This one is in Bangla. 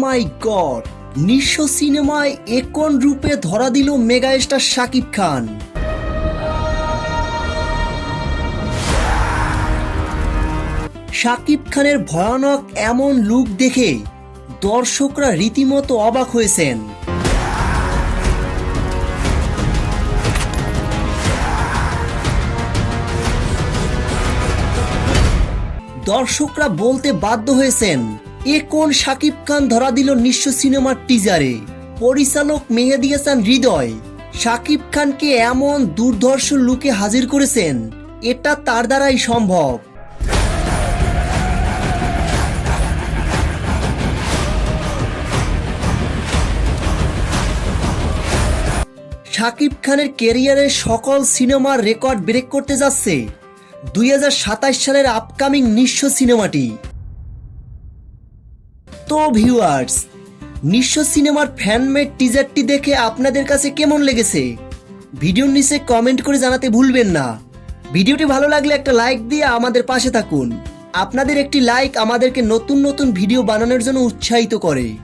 মাই গড, নিঃস্ব সিনেমায় একন রূপে ধরা দিল মেগাস্টার শাকিব খান। শাকিব খানের ভয়ানক এমন লুক দেখে দর্শকরা রীতিমতো অবাক হয়েছেন। দর্শকরা বলতে বাধ্য হয়েছেন, এ কোন শাকিব খান ধরা দিল নিঃস্ব সিনেমার টিজারে। পরিচালক মেহেদী হাসান হৃদয় শাকিব খানকে এমন দুর্ধর্ষ লুকে হাজির করেছেন, এটা তার দ্বারাই সম্ভব। শাকিব খানের ক্যারিয়ারের সকল সিনেমার রেকর্ড ব্রেক করতে যাচ্ছে 2027 সালের আপকামিং নিঃস্ব সিনেমাটি। তো ভিউয়ার্স, নিঃস্ব সিনেমার ফ্যানমেড টিজারটি দেখে আপনাদের কাছে কেমন লেগেছে ভিডিওর নিচে কমেন্ট করে জানাতে ভুলবেন না। ভিডিওটি ভালো লাগলে একটা লাইক দিয়ে আমাদের পাশে থাকুন। আপনাদের একটি লাইক আমাদেরকে নতুন নতুন ভিডিও বানানোর জন্য উৎসাহিত করে।